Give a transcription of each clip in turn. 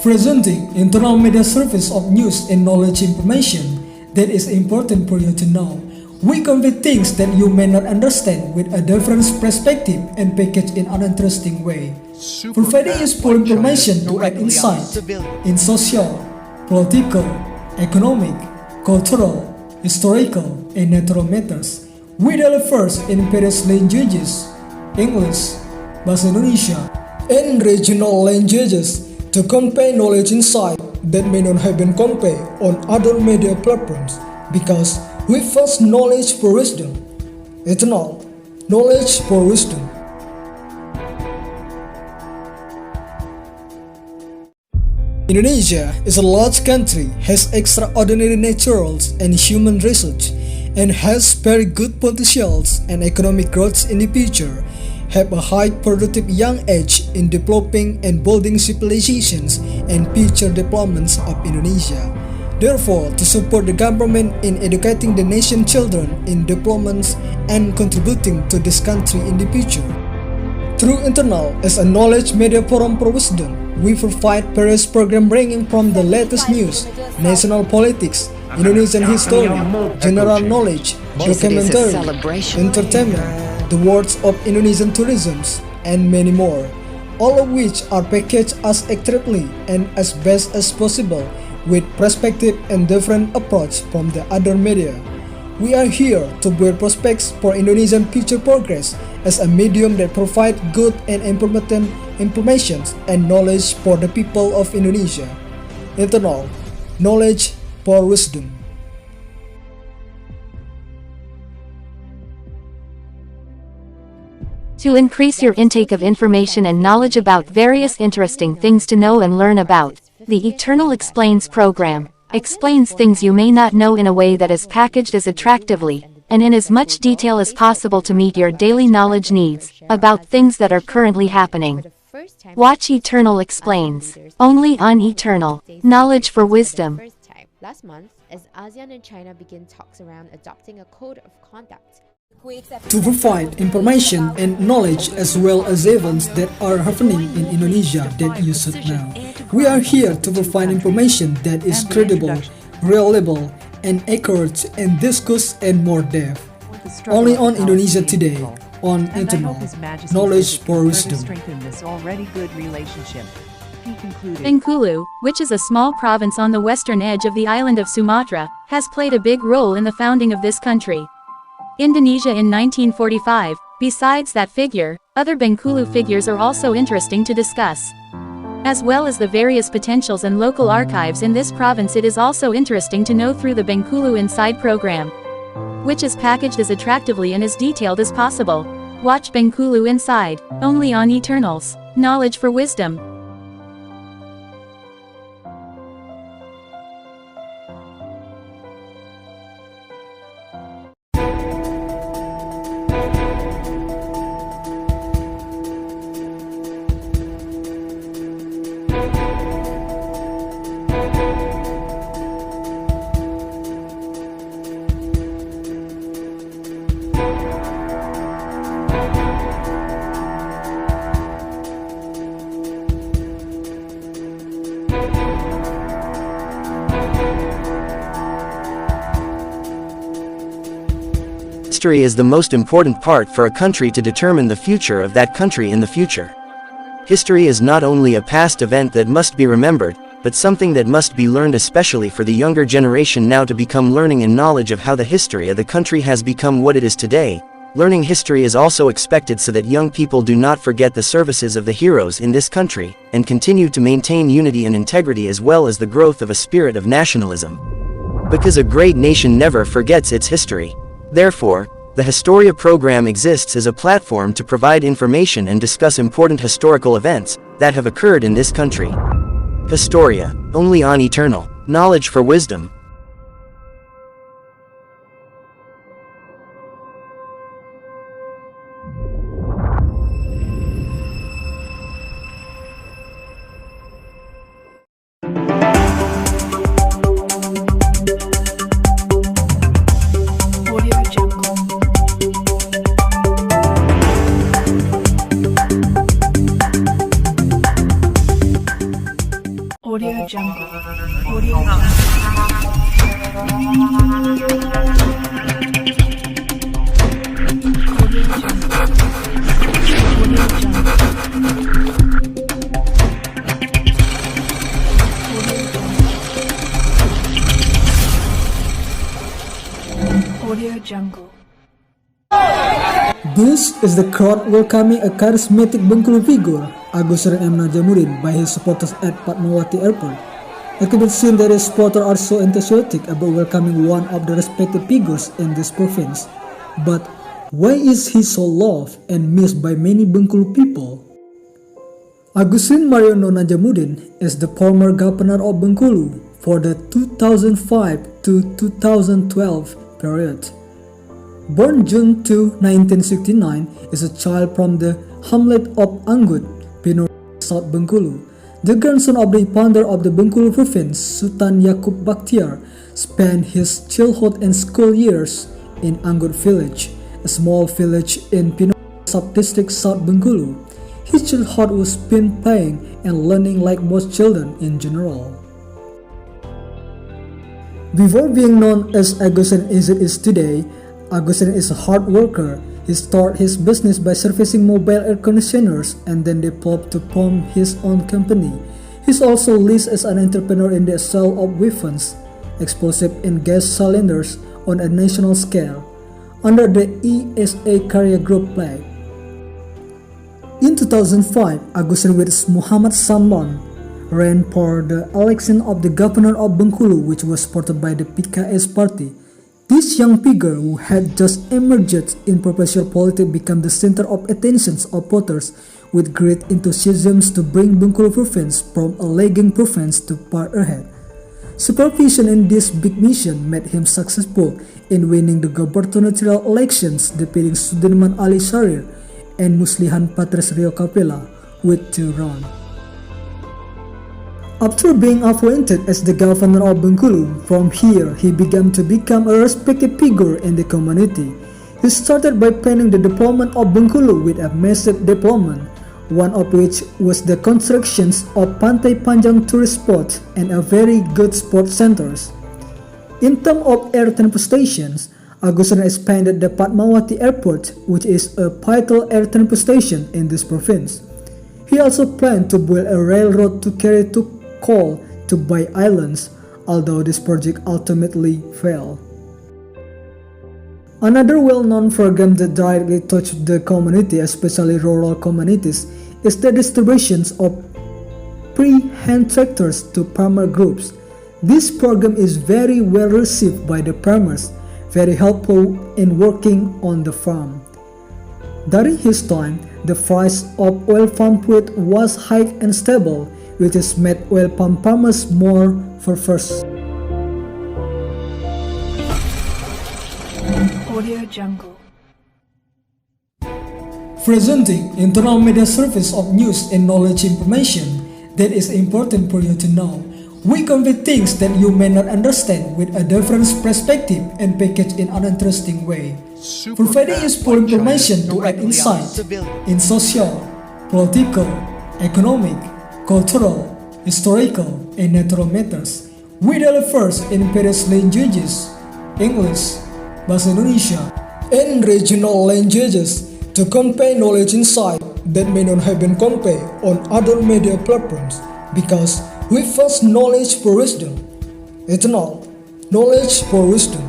Presenting internal media service of news and knowledge information that is important for you to know. We convey things that you may not understand with a different perspective and packaged in an interesting way. Providing useful information to add insight in social, political, economic, cultural, historical, and natural matters. We deal first in various languages, English, Bahasa Indonesia, and regional languages to convey knowledge insight that may not have been conveyed on other media platforms because we first knowledge for wisdom. Eternal knowledge for wisdom. Indonesia is a large country, has extraordinary natural and human resources, and has very good potentials and economic growth in the future, have a high productive young age in developing and building civilizations and future developments of Indonesia. Therefore, to support the government in educating the nation's children in developments and contributing to this country in the future. Through Internal as a knowledge media forum for wisdom, we provide various programs ranging from the latest news, national politics, Indonesian history, general knowledge, documentary, entertainment, the words of Indonesian tourism, and many more, all of which are packaged as accurately and as best as possible with perspective and different approach from the other media. We are here to build prospects for Indonesian future progress as a medium that provides good and important information and knowledge for the people of Indonesia. Internal knowledge for wisdom. To increase your intake of information and knowledge about various interesting things to know and learn about, the Eternal Explains program explains things you may not know in a way that is packaged as attractively and in as much detail as possible to meet your daily knowledge needs about things that are currently happening. Watch Eternal Explains, only on Eternal Knowledge for Wisdom. Last month, as ASEAN and China begin talks around adopting a code of conduct. To provide information and knowledge as well as events that are happening in Indonesia that you should know. We are here to provide information that is credible, reliable, and accurate and discuss and more depth. Only on Indonesia Today, on Internal Knowledge for Wisdom. Bengkulu, which is a small province on the western edge of the island of Sumatra, has played a big role in the founding of this country. Indonesia in 1945. Besides that figure, other Bengkulu figures are also interesting to discuss. As well as the various potentials and local archives in this province, it is also interesting to know through the Bengkulu Inside program, which is packaged as attractively and as detailed as possible. Watch Bengkulu Inside, only on Eternals Knowledge for Wisdom. History is the most important part for a country to determine the future of that country in the future. History is not only a past event that must be remembered, but something that must be learned, especially for the younger generation now to become learning and knowledge of how the history of the country has become what it is today. Learning history is also expected so that young people do not forget the services of the heroes in this country, and continue to maintain unity and integrity as well as the growth of a spirit of nationalism. Because a great nation never forgets its history. Therefore, the Historia program exists as a platform to provide information and discuss important historical events that have occurred in this country. Historia, only on Eternal Knowledge for Wisdom. Audio Jungle. Audio Jungle. Audio Jungle. This is the crowd welcoming a charismatic Bengkulu figure, Agus Ren M. Najamuddin, by his supporters at Fatmawati Airport. It can be seen that his supporters are so enthusiastic about welcoming one of the respected figures in this province. But why is he so loved and missed by many Bengkulu people? Agus Ren Mariono Najamuddin is the former governor of Bengkulu for the 2005 to 2012 period. Born June 2, 1969, is a child from the hamlet of Anggut, Pinor, South Bengkulu. The grandson of the founder of the Bengkulu province, Sultan Yaqub Bakhtiar, spent his childhood and school years in Anggut village, a small village in Pinor sub-district South Bengkulu. His childhood was spent playing and learning like most children in general. Before being known as Agus Ren as it is today, Agus Ren is a hard worker. He started his business by servicing mobile air conditioners and then developed to form his own company. He's also listed as an entrepreneur in the sale of weapons, explosive and gas cylinders on a national scale, under the ESA Carrier Group flag. In 2005, Agus Ren with Muhammad Salman ran for the election of the governor of Bengkulu, which was supported by the PKS party. This young figure, who had just emerged in provincial politics, became the center of attention of voters with great enthusiasm to bring Bengkulu province from a lagging province to far ahead. Supervision in this big mission made him successful in winning the gubernatorial elections, defeating Sudirman Ali Sharir and Muslihan Patres Rio Capella with 2 rounds. After being appointed as the governor of Bengkulu, from here he began to become a respected figure in the community. He started by planning the development of Bengkulu with a massive development, one of which was the constructions of Pantai Panjang tourist spot and a very good sports centers. In terms of air transportations, Agus Ren expanded the Fatmawati Airport, which is a vital air transportation in this province. He also planned to build a railroad to carry coal to Bai Islands, although this project ultimately failed. Another well-known program that directly touched the community, especially rural communities, is the distribution of free hand tractors to farmer groups. This program is very well received by the farmers, very helpful in working on the farm. During his time, the price of oil palm fruit was high and stable, which has made oil palm farmers more first. Audio Jungle. Presenting internal media service of news and knowledge information that is important for you to know. We convey things that you may not understand with a different perspective and packaged in an interesting way. Providing useful information to add insight in social, political, economic, cultural, historical, and natural matters. We deliver first in various languages, English, Bahasa Indonesia, and regional languages to convey knowledge insight that may not have been conveyed on other media platforms, because we first knowledge for wisdom, eternal knowledge for wisdom.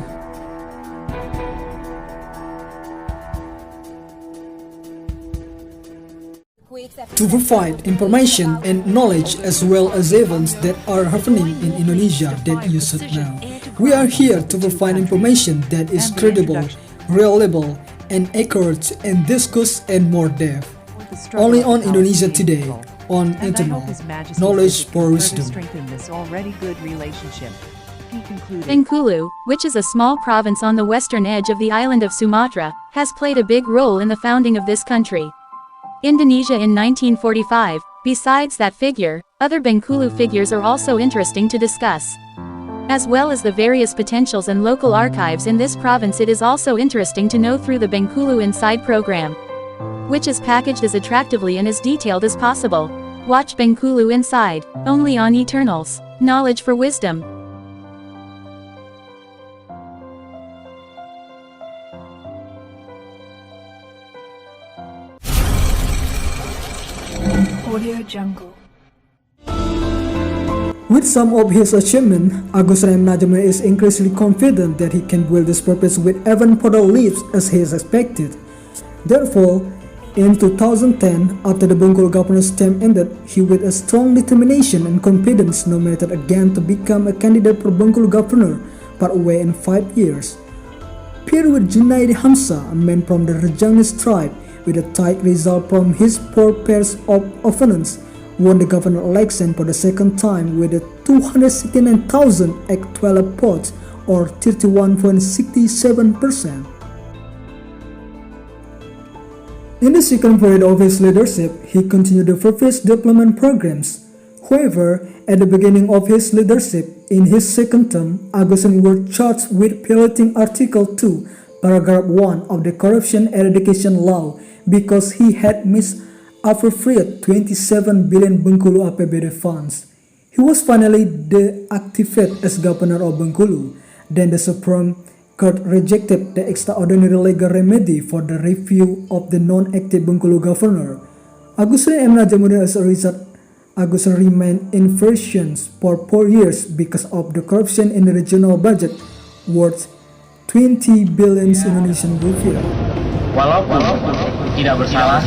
To provide information and knowledge as well as events that are happening in Indonesia that you should know. We are here to provide information that is credible, reliable, and accurate, and discuss and more depth. Only on Indonesia Today, on Internal Knowledge for Wisdom. Bengkulu, which is a small province on the western edge of the island of Sumatra, has played a big role in the founding of this country. Indonesia in 1945. Besides that figure, other Bengkulu figures are also interesting to discuss. As well as the various potentials and local archives in this province, it is also interesting to know through the Bengkulu Inside program, which is packaged as attractively and as detailed as possible. Watch Bengkulu Inside, only on Eternals. Knowledge for wisdom. Audio Jungle. With some of his achievement, Agus M. Najamuddin is increasingly confident that he can build this purpose with even further leaps as he is expected. Therefore, in 2010, after the Bengkulu governor's term ended, he with a strong determination and confidence nominated again to become a candidate for Bengkulu governor partway in 5 years. Paired with Junaidi Hamzah, a man from the Rejangnis tribe, with a tight result from his four pairs of opponents, won the governor election for the second time with a 269,012 votes or 31.67%. In the second period of his leadership, he continued the various development programs. However, at the beginning of his leadership, in his second term, Agustin was charged with violating Article 2, Paragraph 1 of the Corruption Eradication Law because he had misappropriated 27 billion Bengkulu APBD funds. He was finally deactivated as governor of Bengkulu. Then the Supreme Court rejected the extraordinary legal remedy for the review of the non-active Bengkulu governor. Agustin M. Najamuddin, as a result, Agustin remained in functions for 4 years because of the corruption in the regional budget worth 20 billion Indonesian rupiah. Walaupun tidak bersalah,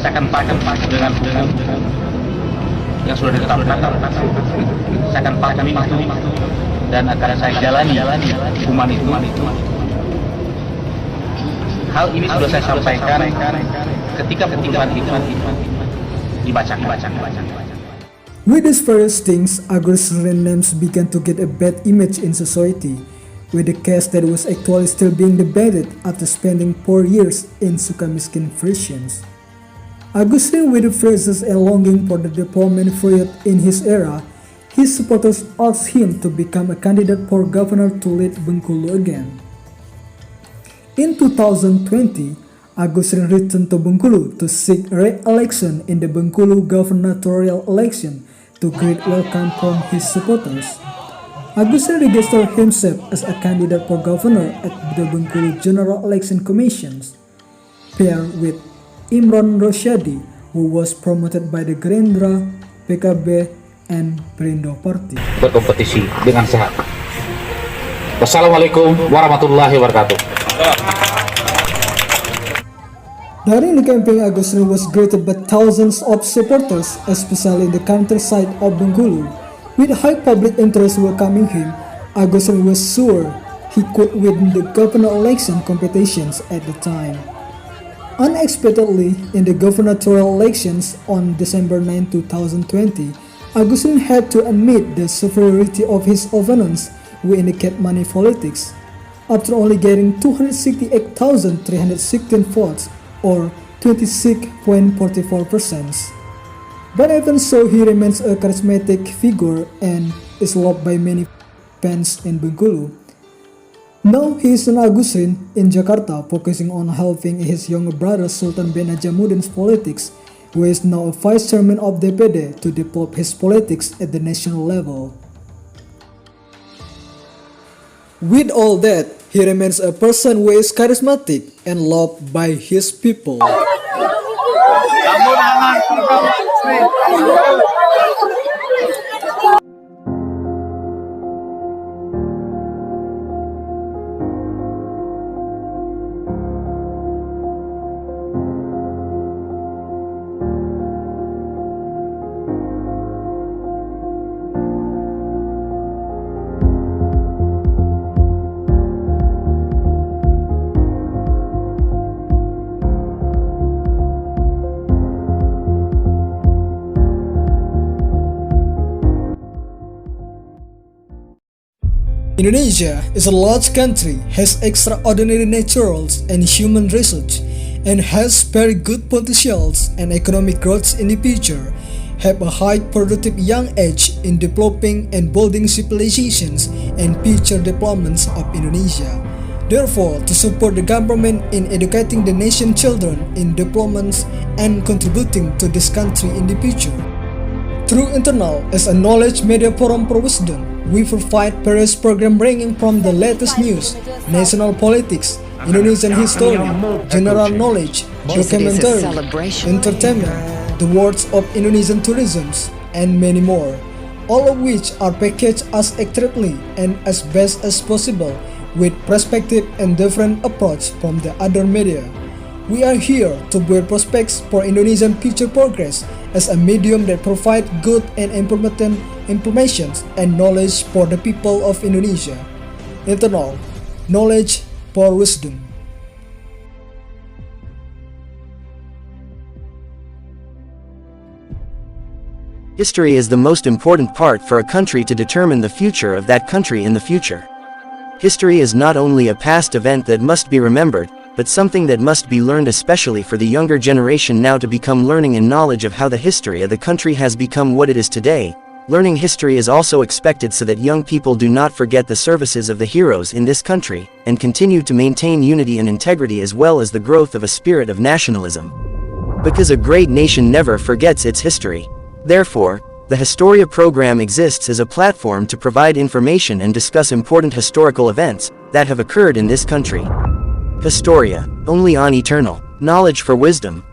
saya akan pakai dengan yang sudah ditetapkan. Saya akan pakai itu dan akan saya jalani hukuman itu. Hal ini sudah saya sampaikan ketika putusan itu dibacakan. With these various things, Agustin's names began to get a bad image in society, with the case that was actually still being debated after spending 4 years in Sukamiskin prisons. Agustin, with the phrases and longing for the development period in his era, his supporters asked him to become a candidate for governor to lead Bengkulu again. In 2020, Agustin returned to Bengkulu to seek re-election in the Bengkulu gubernatorial election to great welcome from his supporters. Agustin registered himself as a candidate for governor at the Bengkulu General Election Commissions, paired with Imron Rosyadi, who was promoted by the Gerindra, PKB, and Perindo Party. Berkompetisi dengan sehat. Wassalamualaikum warahmatullahi wabarakatuh. During the campaign, Agustin was greeted by thousands of supporters, especially in the countryside of Bengkulu. With high public interest welcoming him, Agustin was sure he could win the governor election competitions at the time. Unexpectedly, in the gubernatorial elections on December 9, 2020, Agustin had to admit the superiority of his opponents who indicate money politics. After only getting 268,316 votes, or 26.44%. But even so, he remains a charismatic figure and is loved by many fans in Bengkulu. Now he is in Agustin in Jakarta, focusing on helping his younger brother Sultan bin Najamuddin's politics, who is now a vice chairman of DPD, to develop his politics at the national level. With all that, he remains a person who is charismatic and loved by his people. Indonesia is a large country, has extraordinary natural and human resources, and has very good potentials and economic growth in the future, have a high productive young age in developing and building civilizations and future developments of Indonesia. Therefore, to support the government in educating the nation's children in developments and contributing to this country in the future. Through Internal, as a knowledge media forum for wisdom, we provide various programs ranging from the latest news, national politics, Indonesian history, general knowledge, documentary, entertainment, the words of Indonesian tourism, and many more, all of which are packaged as accurately and as best as possible with perspective and different approach from the other media. We are here to build prospects for Indonesian future progress as a medium that provides good and important information and knowledge for the people of Indonesia. Internal, knowledge for wisdom. History is the most important part for a country to determine the future of that country in the future. History is not only a past event that must be remembered, but something that must be learned, especially for the younger generation now, to become learning and knowledge of how the history of the country has become what it is today. Learning history is also expected so that young people do not forget the services of the heroes in this country, and continue to maintain unity and integrity as well as the growth of a spirit of nationalism. Because a great nation never forgets its history. Therefore, the Historia program exists as a platform to provide information and discuss important historical events that have occurred in this country. Historia, only on Eternal, knowledge for wisdom.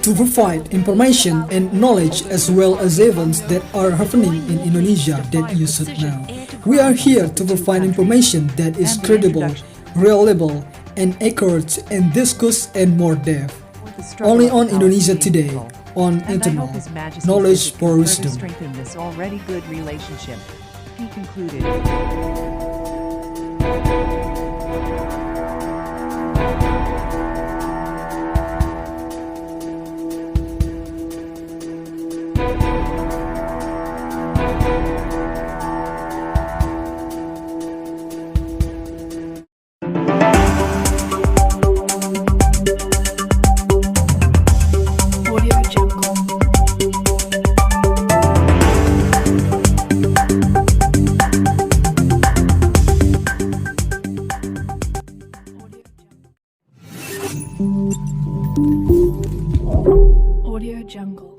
To provide information and knowledge as well as events that are happening in Indonesia that you should know. We are here to provide information that is credible, reliable, and accurate and discuss and more depth. Only on Indonesia Today, on Internal, knowledge for wisdom. Strengthen this already good relationship. He concluded. Audio Jungle. Audio Jungle.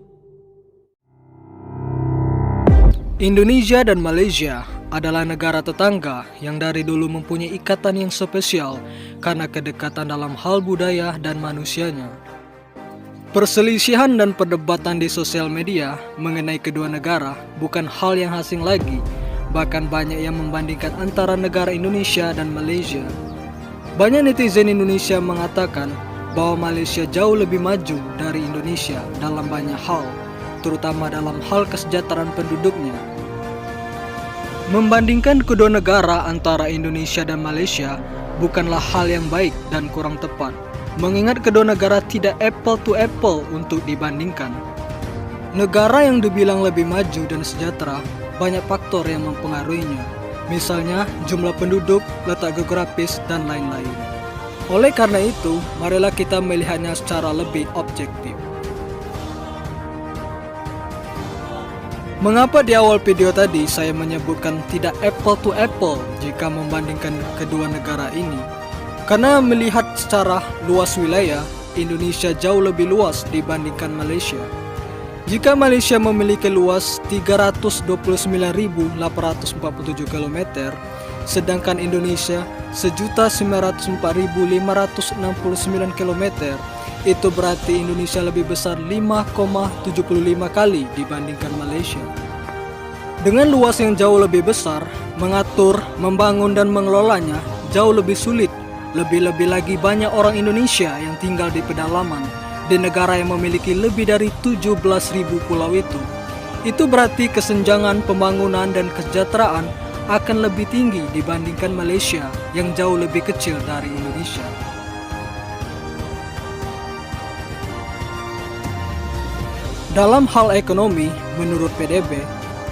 Indonesia dan Malaysia adalah negara tetangga yang dari dulu mempunyai ikatan yang spesial karena kedekatan dalam hal budaya dan manusianya. Perselisihan dan perdebatan di sosial media mengenai kedua negara bukan hal yang asing lagi, bahkan banyak yang membandingkan antara negara Indonesia dan Malaysia. Banyak netizen Indonesia mengatakan bahwa Malaysia jauh lebih maju dari Indonesia dalam banyak hal, terutama dalam hal kesejahteraan penduduknya. Membandingkan kedua negara antara Indonesia dan Malaysia bukanlah hal yang baik dan kurang tepat, mengingat kedua negara tidak apple to apple untuk dibandingkan. Negara yang dibilang lebih maju dan sejahtera, banyak faktor yang mempengaruhinya, misalnya jumlah penduduk, letak geografis, dan lain-lain. Oleh karena itu, marilah kita melihatnya secara lebih objektif. Mengapa di awal video tadi saya menyebutkan tidak apple to apple jika membandingkan kedua negara ini? Karena melihat secara luas wilayah, Indonesia jauh lebih luas dibandingkan Malaysia. Jika Malaysia memiliki luas 329.847 km, sedangkan Indonesia 1.904.569 km, itu berarti Indonesia lebih besar 5,75 kali dibandingkan Malaysia. Dengan luas yang jauh lebih besar, mengatur, membangun dan mengelolanya jauh lebih sulit. Lebih-lebih lagi banyak orang Indonesia yang tinggal di pedalaman, di negara yang memiliki lebih dari 17.000 pulau itu. Itu berarti kesenjangan pembangunan dan kesejahteraan akan lebih tinggi dibandingkan Malaysia yang jauh lebih kecil dari Indonesia. Dalam hal ekonomi, menurut PDB,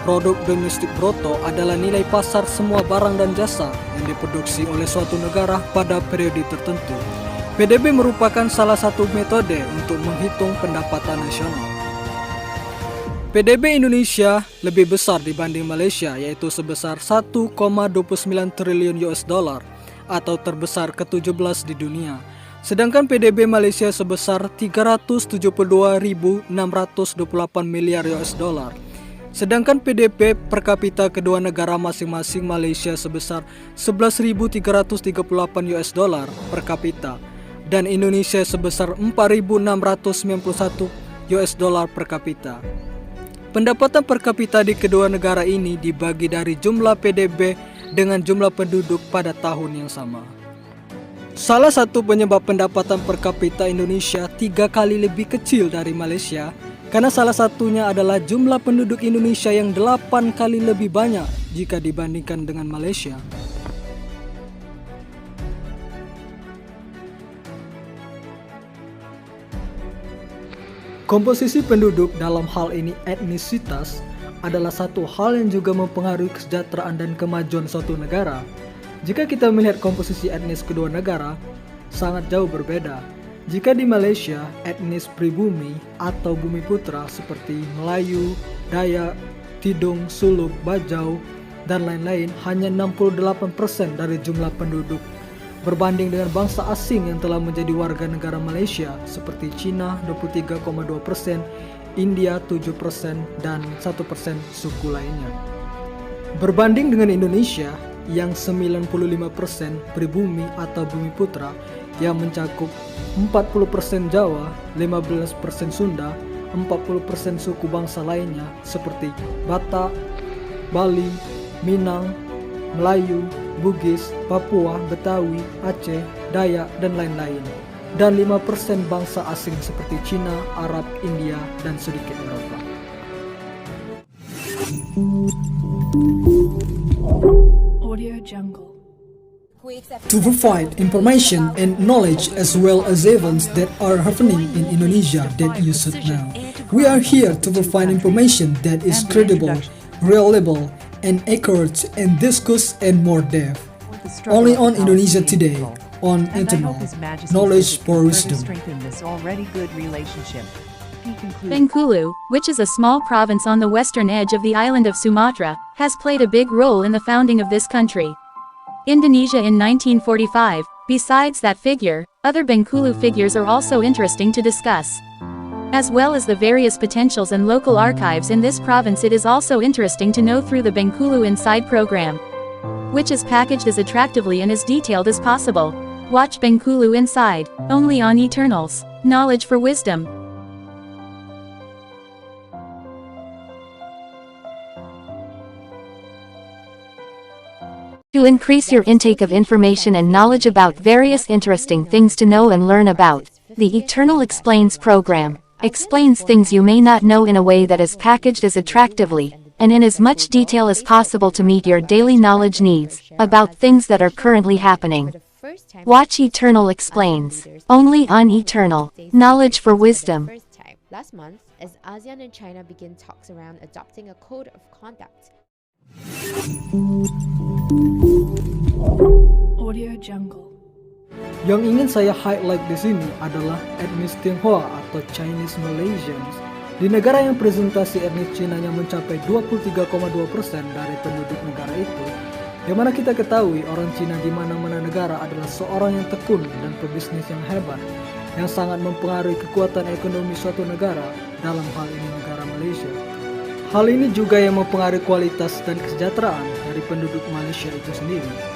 produk domestik bruto adalah nilai pasar semua barang dan jasa yang diproduksi oleh suatu negara pada periode tertentu. PDB merupakan salah satu metode untuk menghitung pendapatan nasional. PDB Indonesia lebih besar dibanding Malaysia, yaitu sebesar 1,29 triliun US dollar atau terbesar ke-17 di dunia. Sedangkan PDB Malaysia sebesar 372.628 miliar US dollar. Sedangkan PDB per kapita kedua negara masing-masing, Malaysia sebesar 11.338 US dollar per kapita dan Indonesia sebesar 4.691 US dollar per kapita. Pendapatan per kapita di kedua negara ini dibagi dari jumlah PDB dengan jumlah penduduk pada tahun yang sama. Salah satu penyebab pendapatan per kapita Indonesia 3 kali lebih kecil dari Malaysia karena salah satunya adalah jumlah penduduk Indonesia yang 8 kali lebih banyak jika dibandingkan dengan Malaysia. Komposisi penduduk, dalam hal ini etnisitas, adalah satu hal yang juga mempengaruhi kesejahteraan dan kemajuan suatu negara. Jika kita melihat komposisi etnis kedua negara, sangat jauh berbeda. Jika di Malaysia, etnis pribumi atau bumi putra seperti Melayu, Dayak, Tidung, Suluk, Bajau, dan lain-lain hanya 68% dari jumlah penduduk. Berbanding dengan bangsa asing yang telah menjadi warga negara Malaysia seperti Cina 23,2%, India 7%, dan 1% suku lainnya. Berbanding dengan Indonesia yang 95% pribumi atau bumi putra yang mencakup 40% Jawa, 15% Sunda, 40% suku bangsa lainnya seperti Batak, Bali, Minang, Melayu, Bugis, Papua, Betawi, Aceh, Dayak, dan lain-lain. Dan 5% bangsa asing seperti Cina, Arab, India, dan sedikit Eropa. Audio Jungle. To provide information and knowledge as well as events that are happening in Indonesia that you should know. We are here to provide information that is credible, reliable, and accurate and discuss and more depth. Only on Indonesia Today, on Internal Knowledge for Wisdom. Bengkulu, which is a small province on the western edge of the island of Sumatra, has played a big role in the founding of this country. Indonesia in 1945. Besides that figure, other Bengkulu figures are also interesting to discuss. As well as the various potentials and local archives in this province, it is also interesting to know through the Bengkulu Inside program, which is packaged as attractively and as detailed as possible. Watch Bengkulu Inside, only on Eternals. Knowledge for Wisdom. To increase your intake of information and knowledge about various interesting things to know and learn about, the Eternal Explains program explains things you may not know in a way that is packaged as attractively and in as much detail as possible to meet your daily knowledge needs about things that are currently happening. Watch Eternal Explains, only on Eternal Knowledge for Wisdom. Last month, as ASEAN and China begin talks around adopting a code of conduct. Audio Jungle. Yang ingin saya highlight di sini adalah etnis Tionghoa atau Chinese Malaysians. Di negara yang presentasi etnis Cina-nya mencapai 23,2% dari penduduk negara itu, yang mana kita ketahui orang Cina di mana-mana negara adalah seorang yang tekun dan pebisnis yang hebat, yang sangat mempengaruhi kekuatan ekonomi suatu negara, dalam hal ini negara Malaysia. Hal ini juga yang mempengaruhi kualitas dan kesejahteraan dari penduduk Malaysia itu sendiri.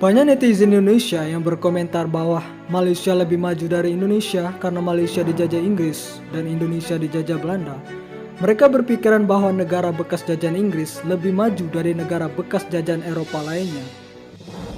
Banyak netizen Indonesia yang berkomentar bahwa Malaysia lebih maju dari Indonesia karena Malaysia dijajah Inggris dan Indonesia dijajah Belanda. Mereka berpikiran bahwa negara bekas jajahan Inggris lebih maju dari negara bekas jajahan Eropa lainnya.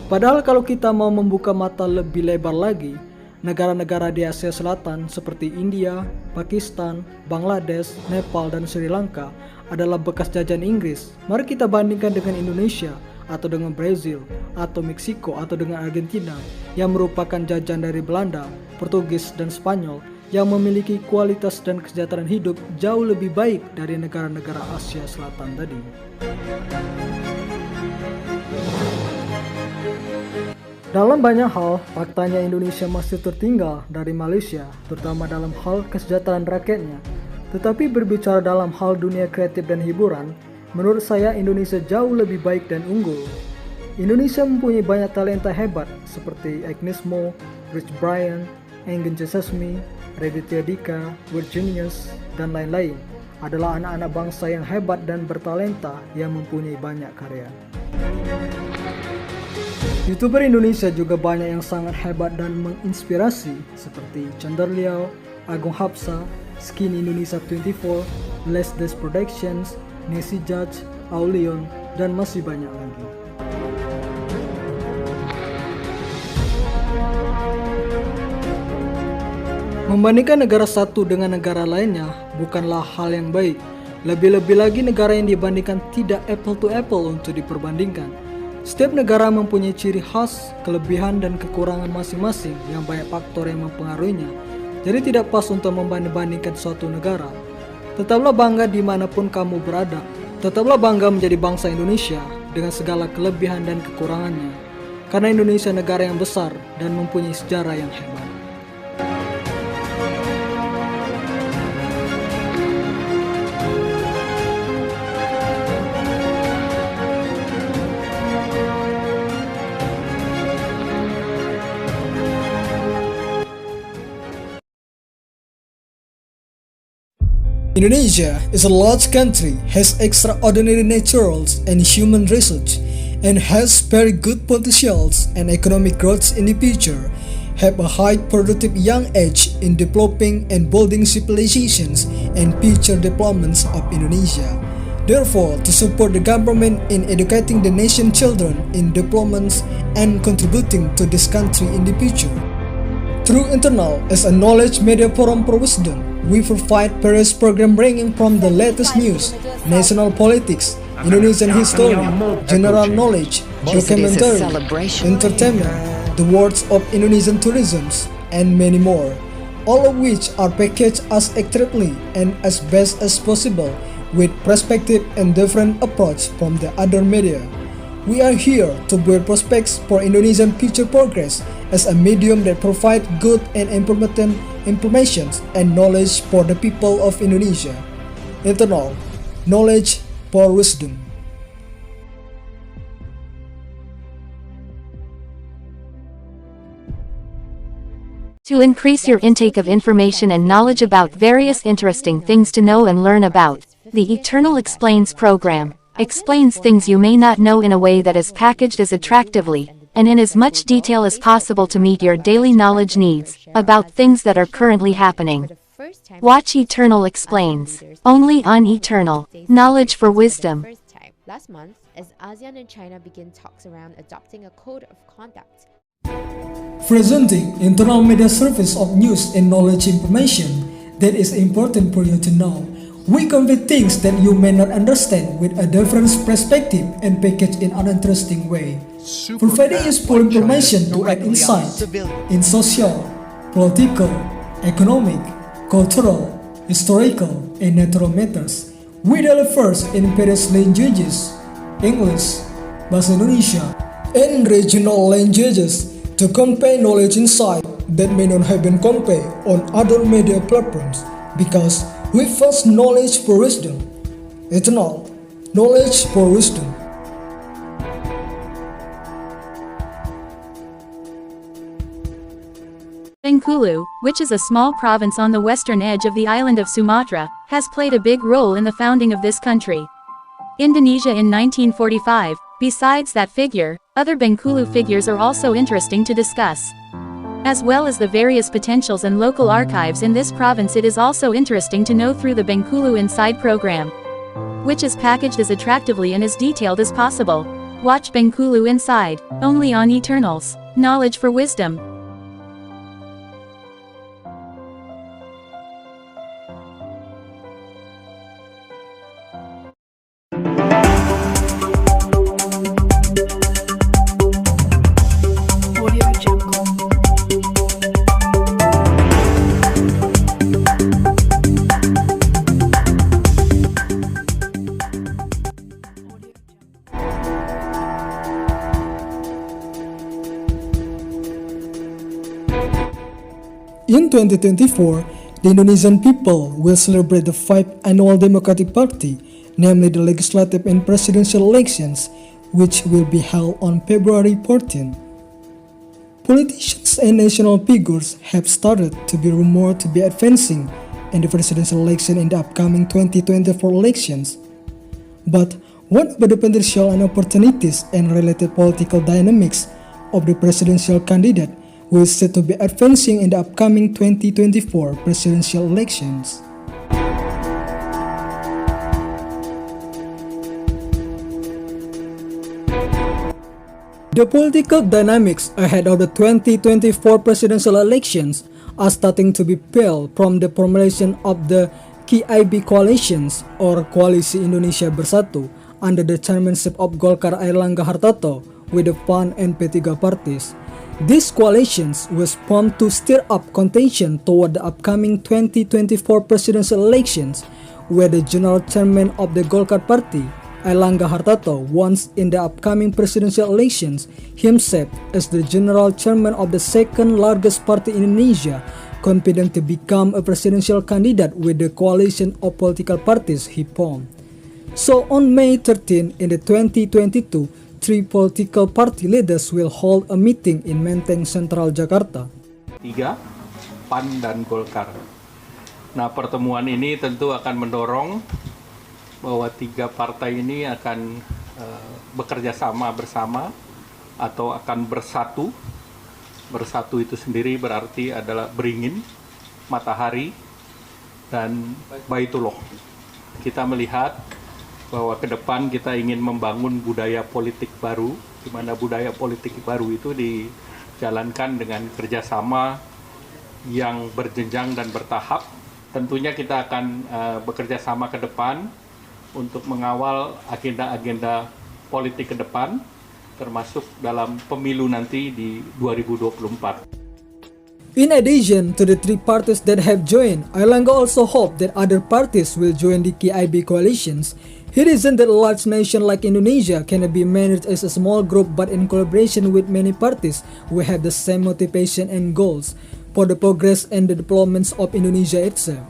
Padahal kalau kita mau membuka mata lebih lebar lagi, negara-negara di Asia Selatan seperti India, Pakistan, Bangladesh, Nepal, dan Sri Lanka adalah bekas jajahan Inggris. Mari kita bandingkan dengan Indonesia, atau dengan Brazil, atau Meksiko, atau dengan Argentina yang merupakan jajahan dari Belanda, Portugis, dan Spanyol yang memiliki kualitas dan kesejahteraan hidup jauh lebih baik dari negara-negara Asia Selatan tadi. Dalam banyak hal, faktanya Indonesia masih tertinggal dari Malaysia, terutama dalam hal kesejahteraan rakyatnya. Tetapi berbicara dalam hal dunia kreatif dan hiburan, menurut saya Indonesia jauh lebih baik dan unggul. Indonesia mempunyai banyak talenta hebat seperti Agnes Mo, Rich Brian, Anggun C. Sasmi, Raditya Dika, Virginius, dan lain-lain. Adalah anak-anak bangsa yang hebat dan bertalenta yang mempunyai banyak karya. YouTuber Indonesia juga banyak yang sangat hebat dan menginspirasi seperti Chandar Liao, Agung Hapsa, Skin Indonesia 24, Les Des Productions, Nancy Judge, Aulion, dan masih banyak lagi. Membandingkan negara satu dengan negara lainnya bukanlah hal yang baik. Lebih-lebih lagi negara yang dibandingkan tidak apple to apple untuk diperbandingkan. Setiap negara mempunyai ciri khas, kelebihan dan kekurangan masing-masing yang banyak faktor yang mempengaruhinya. Jadi tidak pas untuk membanding-bandingkan suatu negara. Tetaplah bangga dimanapun kamu berada. Tetaplah bangga menjadi bangsa Indonesia dengan segala kelebihan dan kekurangannya. Karena Indonesia negara yang besar dan mempunyai sejarah yang hebat. Indonesia is a large country, has extraordinary naturals and human resources, and has very good potentials and economic growth in the future, have a high productive young age in developing and building civilizations and future developments of Indonesia. Therefore, to support the government in educating the nation children in developments and contributing to this country in the future. Through Internal as a knowledge media forum for wisdom, we provide various programs ranging from the latest news, national politics, Indonesian history, general knowledge, documentary, entertainment, the words of Indonesian tourism, and many more, all of which are packaged as accurately and as best as possible with perspective and different approach from the other media. We are here to build prospects for Indonesian future progress as a medium that provides good and important information and knowledge for the people of Indonesia. Internal knowledge for wisdom. To increase your intake of information and knowledge about various interesting things to know and learn about, the Eternal Explains program explains things you may not know in a way that is packaged as attractively and in as much detail as possible to meet your daily knowledge needs about things that are currently happening. Watch Eternal Explains, only on Eternal Knowledge for Wisdom. Last month, as ASEAN and China begin talks around adopting a code of conduct. Presenting internal media service of news and knowledge information that is important for you to know. We convey things that you may not understand with a different perspective and packaged in an interesting way. Providing useful information to add insight in social, political, economic, cultural, historical, and natural matters. We deliver in various languages, English, Bahasa Indonesia, and regional languages to convey knowledge insight that may not have been conveyed on other media platforms because we first knowledge for wisdom. Eternal knowledge for wisdom. Bengkulu, which is a small province on the western edge of the island of Sumatra, has played a big role in the founding of this country. Indonesia in 1945, besides that figure, other Bengkulu figures are also interesting to discuss. As well as the various potentials and local archives in this province, it is also interesting to know through the Bengkulu Inside program, which is packaged as attractively and as detailed as possible. Watch Bengkulu Inside, only on Eternals Knowledge for Wisdom. Audio Jungle. In 2024, the Indonesian people will celebrate the 5th annual Democratic Party, namely the legislative and presidential elections, which will be held on February 14. Politicians and national figures have started to be rumored to be advancing in the presidential election in the upcoming 2024 elections. But what about the potential and opportunities and related political dynamics of the presidential candidate who is said to be advancing in the upcoming 2024 presidential elections? The political dynamics ahead of the 2024 presidential elections are starting to be pale from the formulation of the KIB coalitions or Koalisi Indonesia Bersatu under the chairmanship of Golkar Airlangga Hartarto with the PAN and P3 parties. These coalitions was formed to stir up contention toward the upcoming 2024 presidential elections, where the general chairman of the Golkar party, Airlangga Hartarto, wants in the upcoming presidential elections himself as the general chairman of the second largest party in Indonesia, confident to become a presidential candidate with the coalition of political parties he formed. So on May 13 in the 2022, 3 political party leaders will hold a meeting in Menteng Central, Jakarta. 3, PAN dan Golkar. Nah, pertemuan ini tentu akan mendorong bahwa 3 partai ini akan bekerja sama bersama atau akan bersatu. Bersatu itu sendiri berarti adalah beringin, matahari, dan Baitullah. Kita melihat bahwa ke depan kita ingin membangun budaya politik baru, di mana budaya politik baru itu dijalankan dengan kerjasama yang berjenjang dan bertahap. Tentunya kita akan bekerja sama ke depan untuk mengawal agenda-agenda politik ke depan, termasuk dalam pemilu nanti di 2024. In addition to the 3 parties that have joined, Airlangga also hoped that other parties will join the KIB coalitions. He reasoned that a large nation like Indonesia cannot be managed as a small group but in collaboration with many parties who have the same motivation and goals for the progress and the development of Indonesia itself.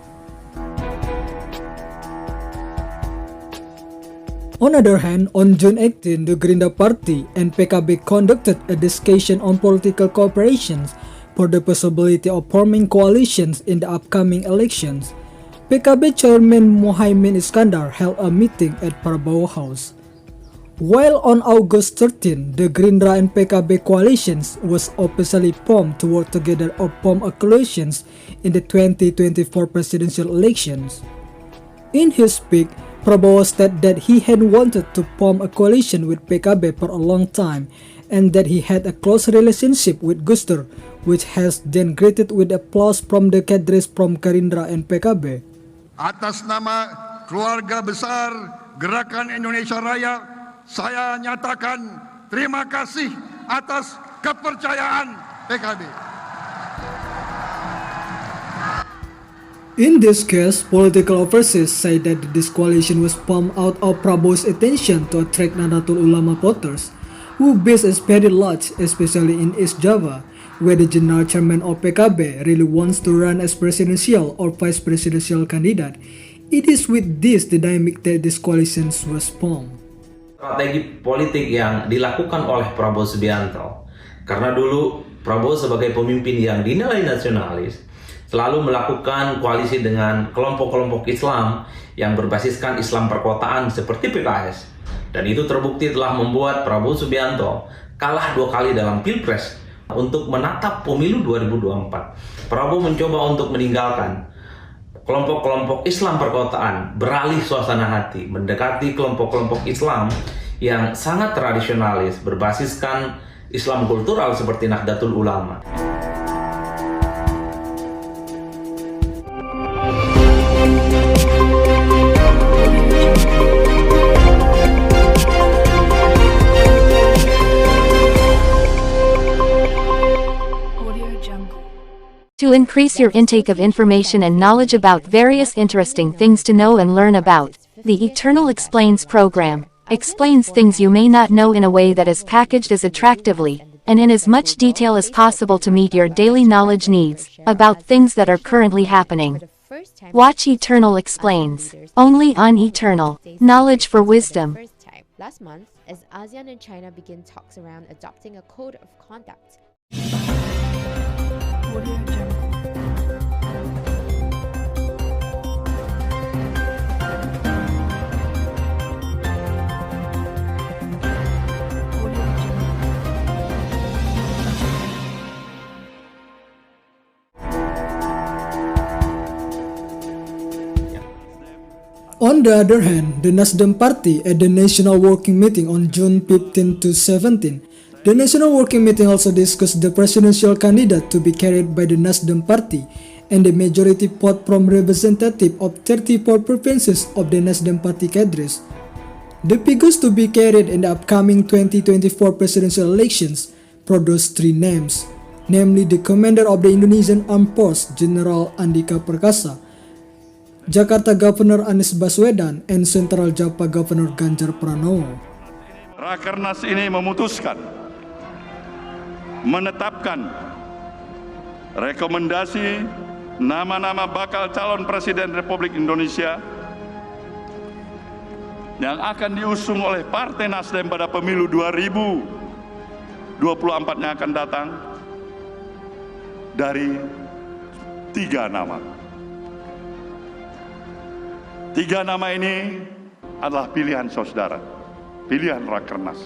On the other hand, on June 18, the Gerindra Party and PKB conducted a discussion on political cooperations for the possibility of forming coalitions in the upcoming elections. PKB Chairman Muhaimin Iskandar held a meeting at Prabowo House. While on August 13, the Gerindra and PKB coalitions was officially formed to work together or form a coalitions in the 2024 presidential elections. In his speech, Prabowo said that he had wanted to form a coalition with PKB for a long time and that he had a close relationship with Gus Dur, which has then greeted with applause from the cadres from Gerindra and PKB. Atas nama keluarga besar Gerakan Indonesia Raya, saya nyatakan terima kasih atas kepercayaan PKB. In this case, political officers say that this coalition was formed out of Prabowo's intention to attract Nahdlatul Ulama voters, who base is very large, especially in East Java, where the general chairman of PKB really wants to run as presidential or vice presidential candidate. It is with this dynamic that this coalition was formed. Strategi politik yang dilakukan oleh Prabowo Subianto, karena dulu Prabowo sebagai pemimpin yang dinilai nasionalis selalu melakukan koalisi dengan kelompok-kelompok Islam yang berbasiskan Islam perkotaan seperti PKS, dan itu terbukti telah membuat Prabowo Subianto kalah 2 kali dalam Pilpres. Untuk menatap pemilu 2024, Prabowo mencoba untuk meninggalkan kelompok-kelompok Islam perkotaan, beralih suasana hati, mendekati kelompok-kelompok Islam yang sangat tradisionalis, berbasiskan Islam kultural seperti Nahdlatul Ulama. To increase your intake of information and knowledge about various interesting things to know and learn about, the Eternal Explains program explains things you may not know in a way that is packaged as attractively. and in as much detail as possible to meet your daily knowledge needs about things that are currently happening. Watch Eternal Explains, only on Eternal. Knowledge for wisdom. Last month, as ASEAN and China begin talks around adopting a code of conduct. Audio Jungle. On the other hand, the Nasdem Party at the National Working Meeting on June 15 to 17, the National Working Meeting also discussed the presidential candidate to be carried by the Nasdem Party and the majority vote from representative of 34 provinces of the Nasdem Party cadres. The figures to be carried in the upcoming 2024 presidential elections produce three names, namely the Commander of the Indonesian Armed Forces, General Andika Perkasa, Jakarta Governor Anies Baswedan, and Central Java Governor Ganjar Pranowo. Rakernas ini memutuskan menetapkan rekomendasi nama-nama bakal calon Presiden Republik Indonesia yang akan diusung oleh Partai Nasdem pada pemilu 2024 yang akan datang dari 3 nama. 3 nama ini adalah pilihan saudara, pilihan Rakernas.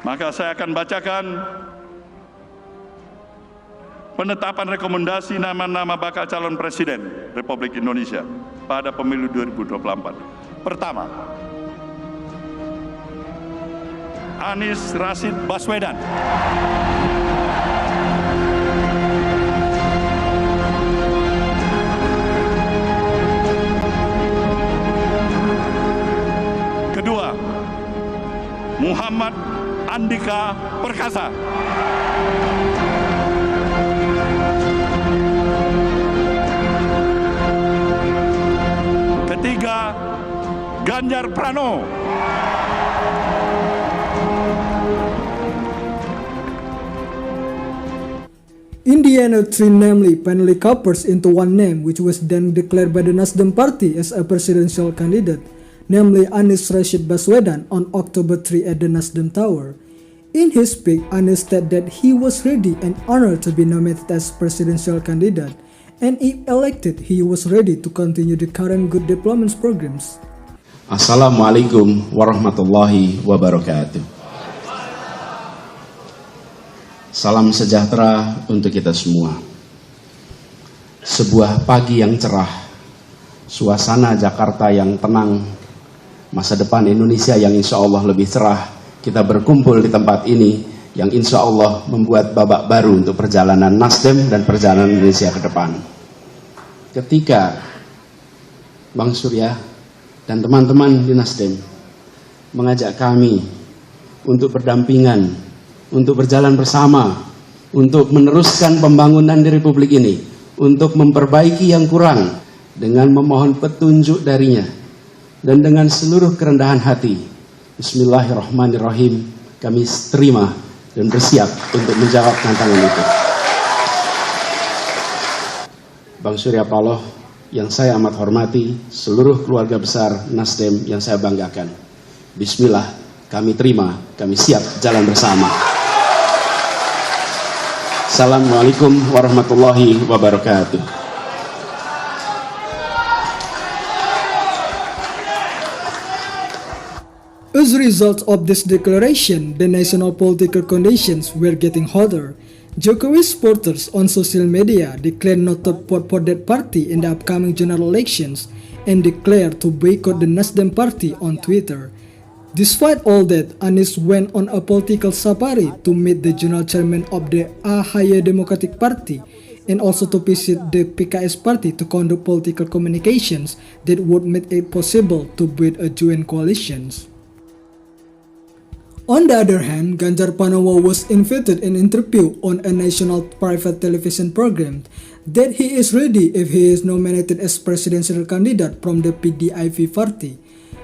Maka saya akan bacakan penetapan rekomendasi nama-nama bakal calon Presiden Republik Indonesia pada pemilu 2024. Pertama, Anies Rashid Baswedan. Kedua, Muhammad Andika Perkasa. Ketiga, Ganjar Pranowo. In the end, three namely finally couples into one name, which was then declared by the Nasdem Party as a presidential candidate, namely Anies Rashid Baswedan on October 3 at the Nasdem Tower. In his speech, Anies said that he was ready and honored to be nominated as presidential candidate, and if elected, he was ready to continue the current good deployment programs. Assalamualaikum warahmatullahi wabarakatuh. Salam sejahtera untuk kita semua. Sebuah pagi yang cerah, suasana Jakarta yang tenang, masa depan Indonesia yang insya Allah lebih cerah. Kita berkumpul di tempat ini yang insya Allah membuat babak baru untuk perjalanan Nasdem dan perjalanan Indonesia ke depan. Ketika Bang Surya dan teman-teman di Nasdem mengajak kami untuk berdampingan, untuk berjalan bersama, untuk meneruskan pembangunan di Republik ini, untuk memperbaiki yang kurang dengan memohon petunjuk darinya, dan dengan seluruh kerendahan hati, Bismillahirrahmanirrahim, kami terima dan bersiap untuk menjawab tantangan itu. Bang Surya Paloh yang saya amat hormati, seluruh keluarga besar Nasdem yang saya banggakan, Bismillah, kami terima, kami siap jalan bersama. Assalamualaikum warahmatullahi wabarakatuh. As a result of this declaration, the national political conditions were getting hotter. Jokowi supporters on social media declared not to vote for that party in the upcoming general elections and declared to boycott the Nasdem Party on Twitter. Despite all that, Anies went on a political safari to meet the general chairman of the Ahaya Democratic Party and also to visit the PKS Party to conduct political communications that would make it possible to build a joint coalitions. On the other hand, Ganjar Pranowo was invited in an interview on a national private television program that he is ready if he is nominated as presidential candidate from the PDIV party.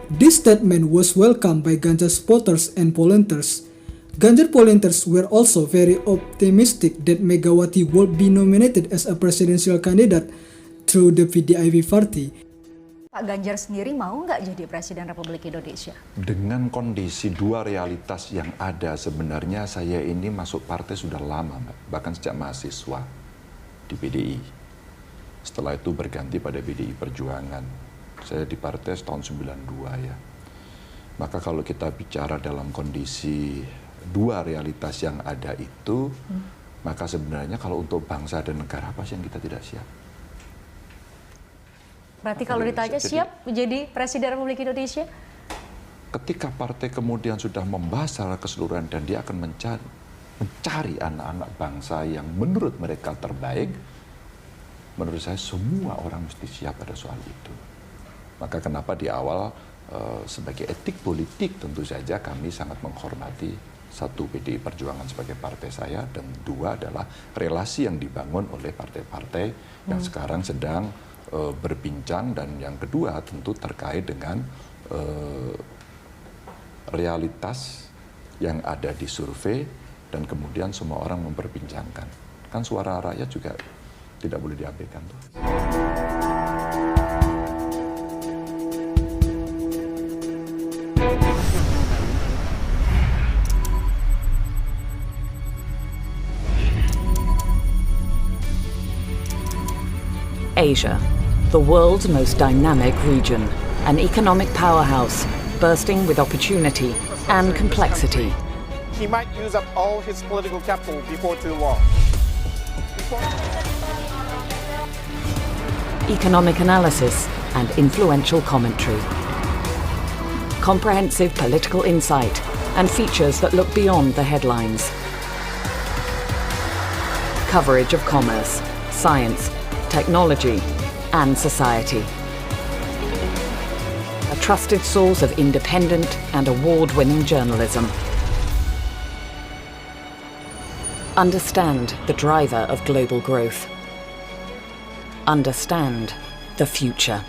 This statement was welcomed by Ganjar supporters and volunteers. Ganjar pollsters were also very optimistic that Megawati would be nominated as a presidential candidate through the PDIP party. Pak Ganjar sendiri mau nggak jadi Presiden Republik Indonesia? Dengan kondisi dua realitas yang ada, sebenarnya saya ini masuk partai sudah lama, Mbak. Bahkan sejak mahasiswa di PDI. Setelah itu berganti pada PDI Perjuangan. Saya di partai tahun 92 ya. Maka kalau kita bicara dalam kondisi dua realitas yang ada itu, maka sebenarnya kalau untuk bangsa dan negara apa sih yang kita tidak siap? Berarti kalau ditanya siap menjadi Presiden Republik Indonesia? Ketika partai kemudian sudah membahas secara keseluruhan dan dia akan mencari anak-anak bangsa yang menurut mereka terbaik, menurut saya semua orang mesti siap pada soal itu. Maka kenapa di awal sebagai etik politik tentu saja kami sangat menghormati satu PDI Perjuangan sebagai partai saya, dan dua adalah relasi yang dibangun oleh partai-partai yang sekarang sedang berbincang, dan yang kedua tentu terkait dengan realitas yang ada di survei dan kemudian semua orang memperbincangkan. Kan suara rakyat juga tidak boleh diabaikan tuh. Asia, the world's most dynamic region, an economic powerhouse bursting with opportunity and complexity. He might use up all his political capital before too long. Economic analysis and influential commentary. Comprehensive political insight and features that look beyond the headlines. Coverage of commerce, science, technology, and society. A trusted source of independent and award-winning journalism. Understand the driver of global growth. Understand the future.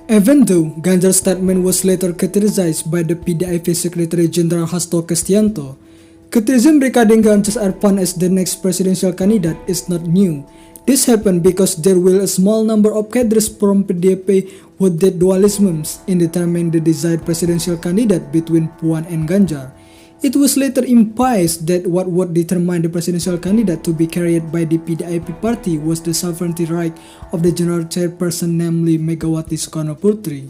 Even though Ganjar's statement was later criticized by the PDIP Secretary General Hasto Kristianto, criticism regarding Ganjar's Erpan as the next presidential candidate is not new. This happened because there were a small number of cadres from PDIP who did dualisms in determining the desired presidential candidate between Puan and Ganjar. It was later implied that what would determine the presidential candidate to be carried by the PDIP party was the sovereignty right of the general chairperson, namely Megawati Soekarnoputri.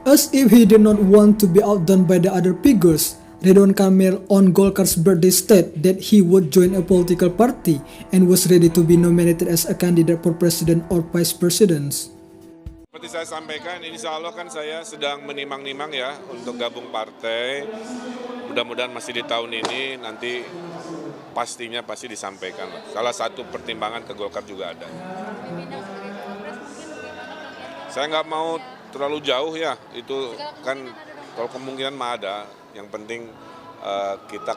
As if he did not want to be outdone by the other figures, Ridwan Kamil on Golkar's birthday stated that he would join a political party and was ready to be nominated as a candidate for president or vice president. Seperti saya sampaikan, insya Allah kan saya sedang menimang-nimang ya untuk gabung partai. Mudah-mudahan masih di tahun ini, nanti pastinya pasti disampaikan. Salah satu pertimbangan ke Golkar juga ada. Saya nggak mau terlalu jauh ya, itu kan kalau kemungkinan mah ada. Yang penting kita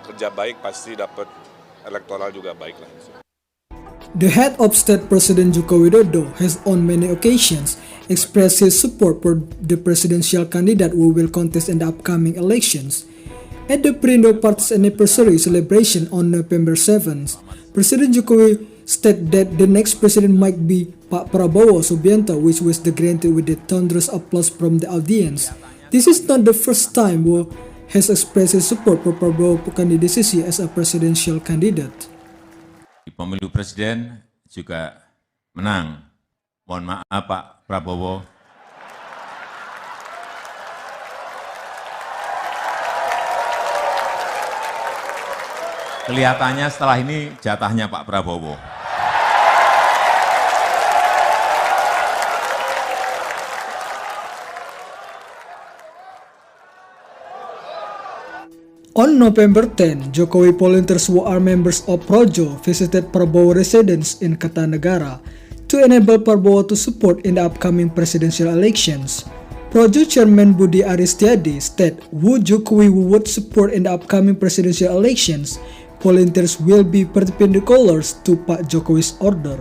kerja baik pasti dapat elektoral juga baik lah. The head of state, President Joko Widodo, has on many occasions expressed his support for the presidential candidate who will contest in the upcoming elections. At the Perindo Party's anniversary celebration on November 7th, President Jokowi stated that the next president might be Pak Prabowo Subianto, which was granted with the thunderous applause from the audience. This is not the first time Wo has expressed his support for Prabowo candidacy as a presidential candidate. Pemilu presiden juga menang. Mohon maaf Pak Prabowo. Kelihatannya setelah ini jatahnya Pak Prabowo. On November 10, Jokowi volunteers who are members of Projo visited Prabowo residence in Kertanegara to enable Prabowo to support in the upcoming presidential elections. Projo Chairman Budi Aristiadi stated who Jokowi would support in the upcoming presidential elections volunteers will be perpendiculars to Pak Jokowi's order.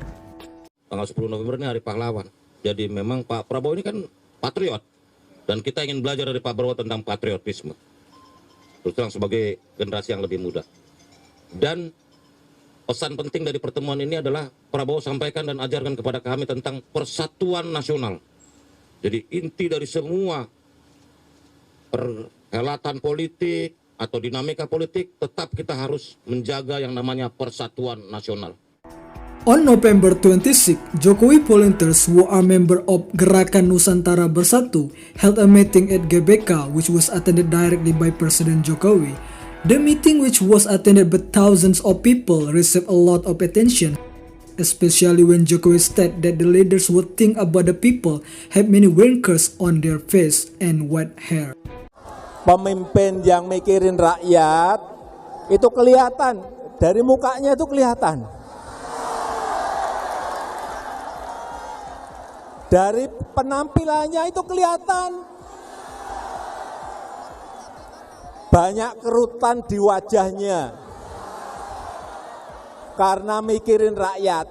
Tanggal 10 November ini hari pahlawan. Jadi memang Pak Prabowo ini kan patriot. Dan kita ingin belajar dari Pak Prabowo tentang patriotisme. Terus terang sebagai generasi yang lebih muda. Dan pesan penting dari pertemuan ini adalah Prabowo sampaikan dan ajarkan kepada kami tentang persatuan nasional. Jadi inti dari semua perhelatan politik atau dinamika politik, tetap kita harus menjaga yang namanya persatuan nasional. On November 26, Jokowi volunteers who are member of Gerakan Nusantara Bersatu held a meeting at GBK which was attended directly by President Jokowi. The meeting, which was attended by thousands of people, received a lot of attention, especially when Jokowi stated that the leaders would think about the people have many wrinkles on their face and white hair. Pemimpin yang mikirin rakyat itu kelihatan, dari mukanya itu kelihatan. Dari penampilannya itu kelihatan. Banyak kerutan di wajahnya. Karena mikirin rakyat.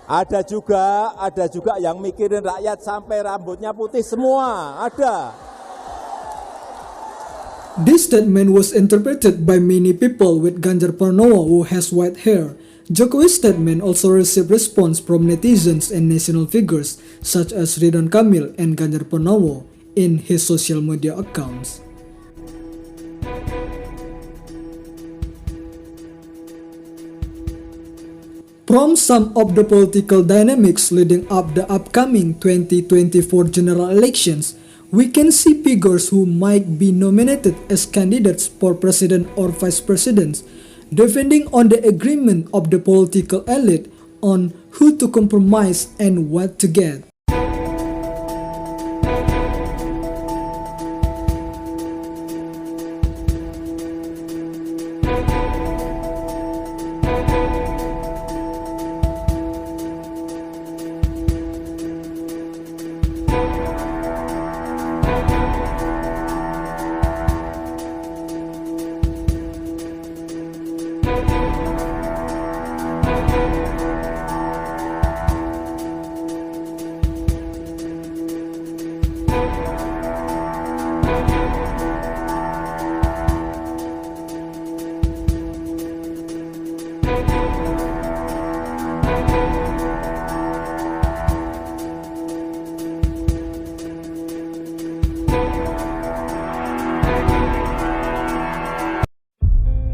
Ada juga yang mikirin rakyat sampai rambutnya putih semua, ada. This statement was interpreted by many people with Ganjar Pranowo who has white hair. Jokowi's statement also received response from netizens and national figures such as Ridwan Kamil and Ganjar Pranowo in his social media accounts. From some of the political dynamics leading up the upcoming 2024 general elections, we can see figures who might be nominated as candidates for president or vice presidents, depending on the agreement of the political elite on who to compromise and what to get.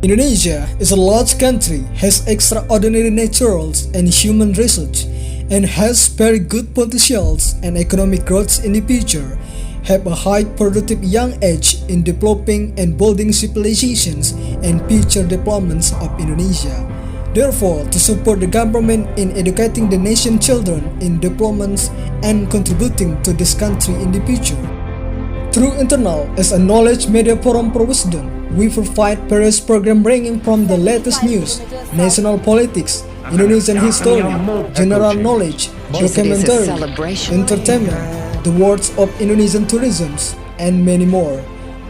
Indonesia is a large country, has extraordinary natural and human resources, and has very good potentials and economic growth in the future, have a high productive young age in developing and building civilizations and future developments of Indonesia. Therefore, to support the government in educating the nation's children in developments and contributing to this country in the future. Through Internal as a knowledge media forum for wisdom, we provide various programs ranging from the latest news, national politics, Indonesian history, general knowledge, documentary, entertainment, the words of Indonesian tourism, and many more,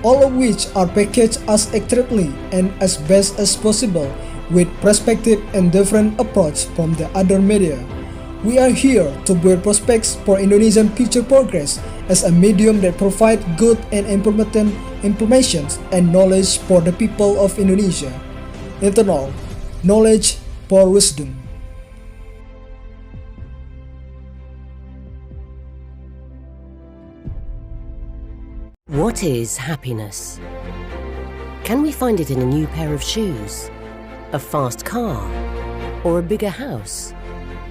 all of which are packaged as accurately and as best as possible with perspective and different approach from the other media. We are here to build prospects for Indonesian future progress as a medium that provides good and important information and knowledge for the people of Indonesia. Internal, knowledge for wisdom. What is happiness? Can we find it in a new pair of shoes, a fast car, or a bigger house?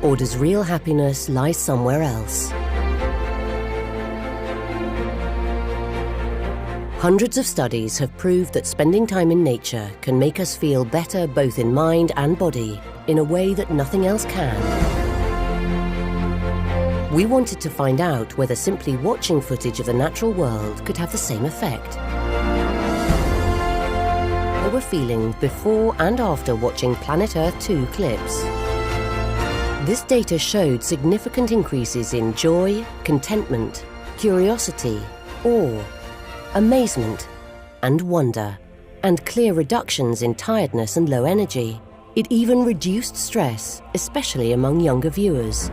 Or does real happiness lie somewhere else? Hundreds of studies have proved that spending time in nature can make us feel better both in mind and body in a way that nothing else can. We wanted to find out whether simply watching footage of the natural world could have the same effect. There were feelings before and after watching Planet Earth 2 clips. This data showed significant increases in joy, contentment, curiosity, awe, amazement, and wonder, and clear reductions in tiredness and low energy. It even reduced stress, especially among younger viewers.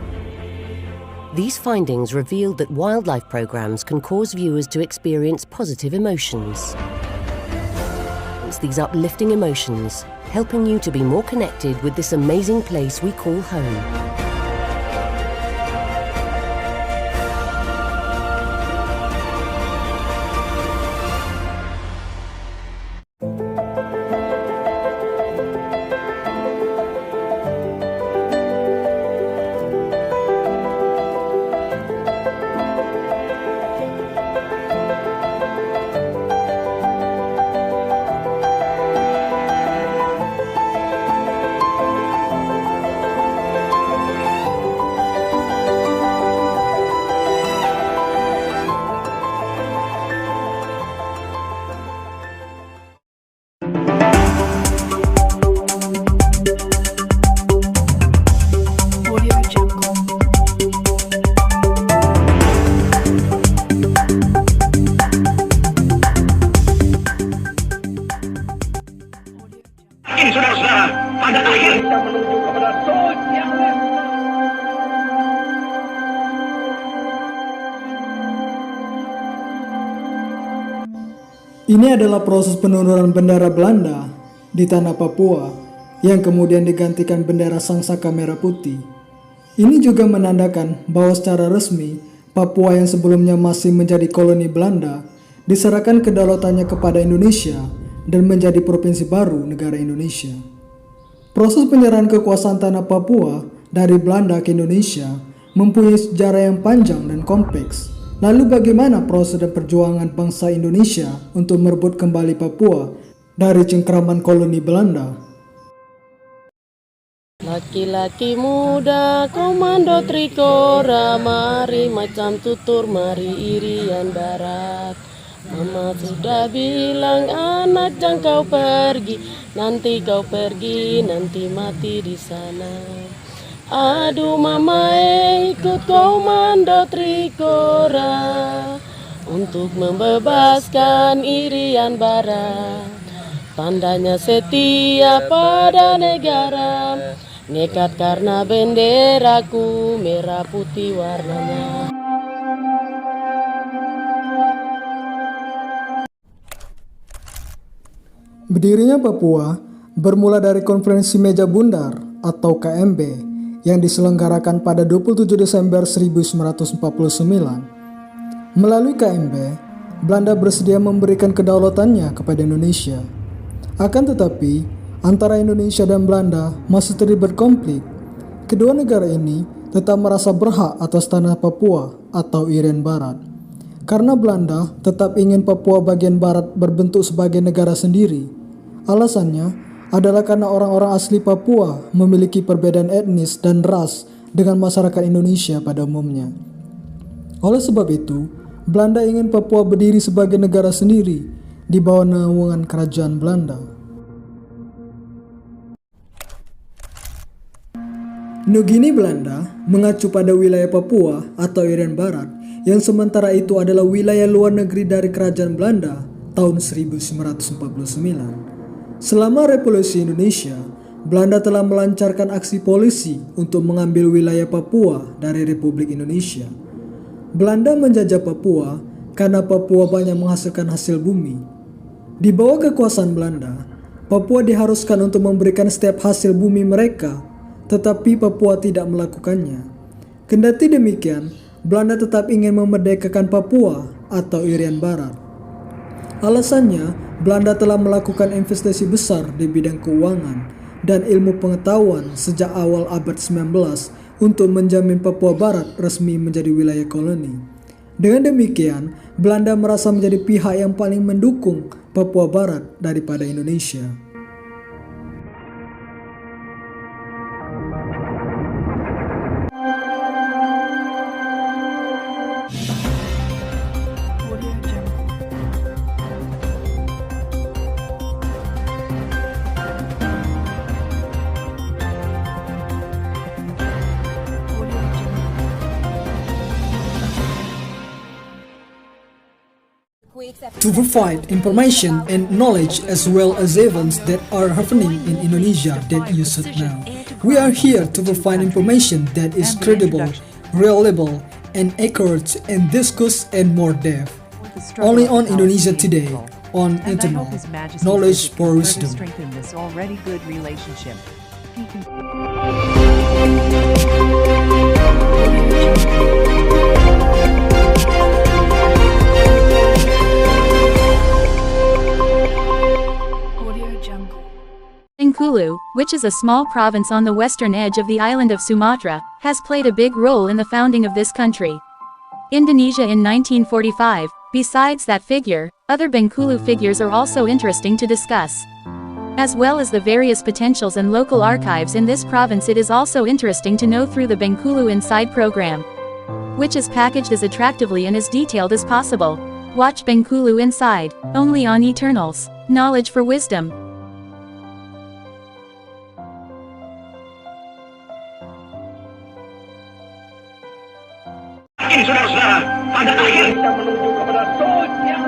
These findings revealed that wildlife programs can cause viewers to experience positive emotions. It's these uplifting emotions, helping you to be more connected with this amazing place we call home. Ini adalah proses penurunan bendera Belanda di tanah Papua yang kemudian digantikan bendera Sangsaka merah putih. Ini juga menandakan bahwa secara resmi Papua yang sebelumnya masih menjadi koloni Belanda diserahkan kedaulatannya kepada Indonesia dan menjadi provinsi baru negara Indonesia. Proses penyerahan kekuasaan tanah Papua dari Belanda ke Indonesia mempunyai sejarah yang panjang dan kompleks. Lalu bagaimana proses dan perjuangan bangsa Indonesia untuk merebut kembali Papua dari cengkraman koloni Belanda? Laki-laki muda komando Trikora, mari macam tutur, mari Irian Barat. Mama sudah bilang anak jangan kau pergi, nanti kau pergi, nanti mati di sana. Aduh mama ikut komando Trikora untuk membebaskan Irian Barat. Tandanya setia pada negara, nekat karena benderaku merah putih warnanya. Berdirinya Papua bermula dari Konferensi Meja Bundar atau KMB yang diselenggarakan pada 27 Desember 1949. Melalui KMB, Belanda bersedia memberikan kedaulatannya kepada Indonesia. Akan tetapi, antara Indonesia dan Belanda masih terlibat konflik. Kedua negara ini tetap merasa berhak atas tanah Papua atau Irian Barat. Karena Belanda tetap ingin Papua bagian barat berbentuk sebagai negara sendiri. Alasannya adalah karena orang-orang asli Papua memiliki perbedaan etnis dan ras dengan masyarakat Indonesia pada umumnya. Oleh sebab itu, Belanda ingin Papua berdiri sebagai negara sendiri di bawah naungan kerajaan Belanda. Nugini Belanda mengacu pada wilayah Papua atau Irian Barat yang sementara itu adalah wilayah luar negeri dari kerajaan Belanda tahun 1949. Selama Revolusi Indonesia, Belanda telah melancarkan aksi polisi untuk mengambil wilayah Papua dari Republik Indonesia. Belanda menjajah Papua karena Papua banyak menghasilkan hasil bumi. Di bawah kekuasaan Belanda, Papua diharuskan untuk memberikan setiap hasil bumi mereka, tetapi Papua tidak melakukannya. Kendati demikian, Belanda tetap ingin memerdekakan Papua atau Irian Barat. Alasannya, Belanda telah melakukan investasi besar di bidang keuangan dan ilmu pengetahuan sejak awal abad 19 untuk menjamin Papua Barat resmi menjadi wilayah koloni. Dengan demikian, Belanda merasa menjadi pihak yang paling mendukung Papua Barat daripada Indonesia. to provide information and knowledge as well as events that are happening in Indonesia that you should know. We are here to provide information that is credible, reliable, and accurate and discuss and more depth. Only on Indonesia Today, on Internal Knowledge for Wisdom. Strengthen this already good relationship. He can... Bengkulu, which is a small province on the western edge of the island of Sumatra, has played a big role in the founding of this country. Indonesia in 1945. Besides that figure, other Bengkulu figures are also interesting to discuss. As well as the various potentials and local archives in this province, it is also interesting to know through the Bengkulu Inside program, which is packaged as attractively and as detailed as possible. Watch Bengkulu Inside, only on Eternals. Knowledge for Wisdom. Ini saudara-saudara, pada akhirnya kita menuju kepada Sud yang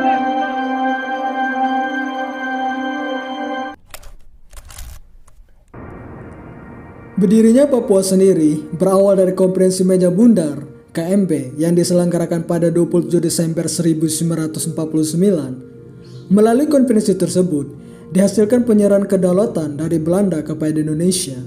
Berdirinya Papua sendiri berawal dari Konferensi Meja Bundar KMP yang diselenggarakan pada 27 Desember 1949. Melalui konferensi tersebut, dihasilkan penyerahan kedaulatan dari Belanda kepada Indonesia.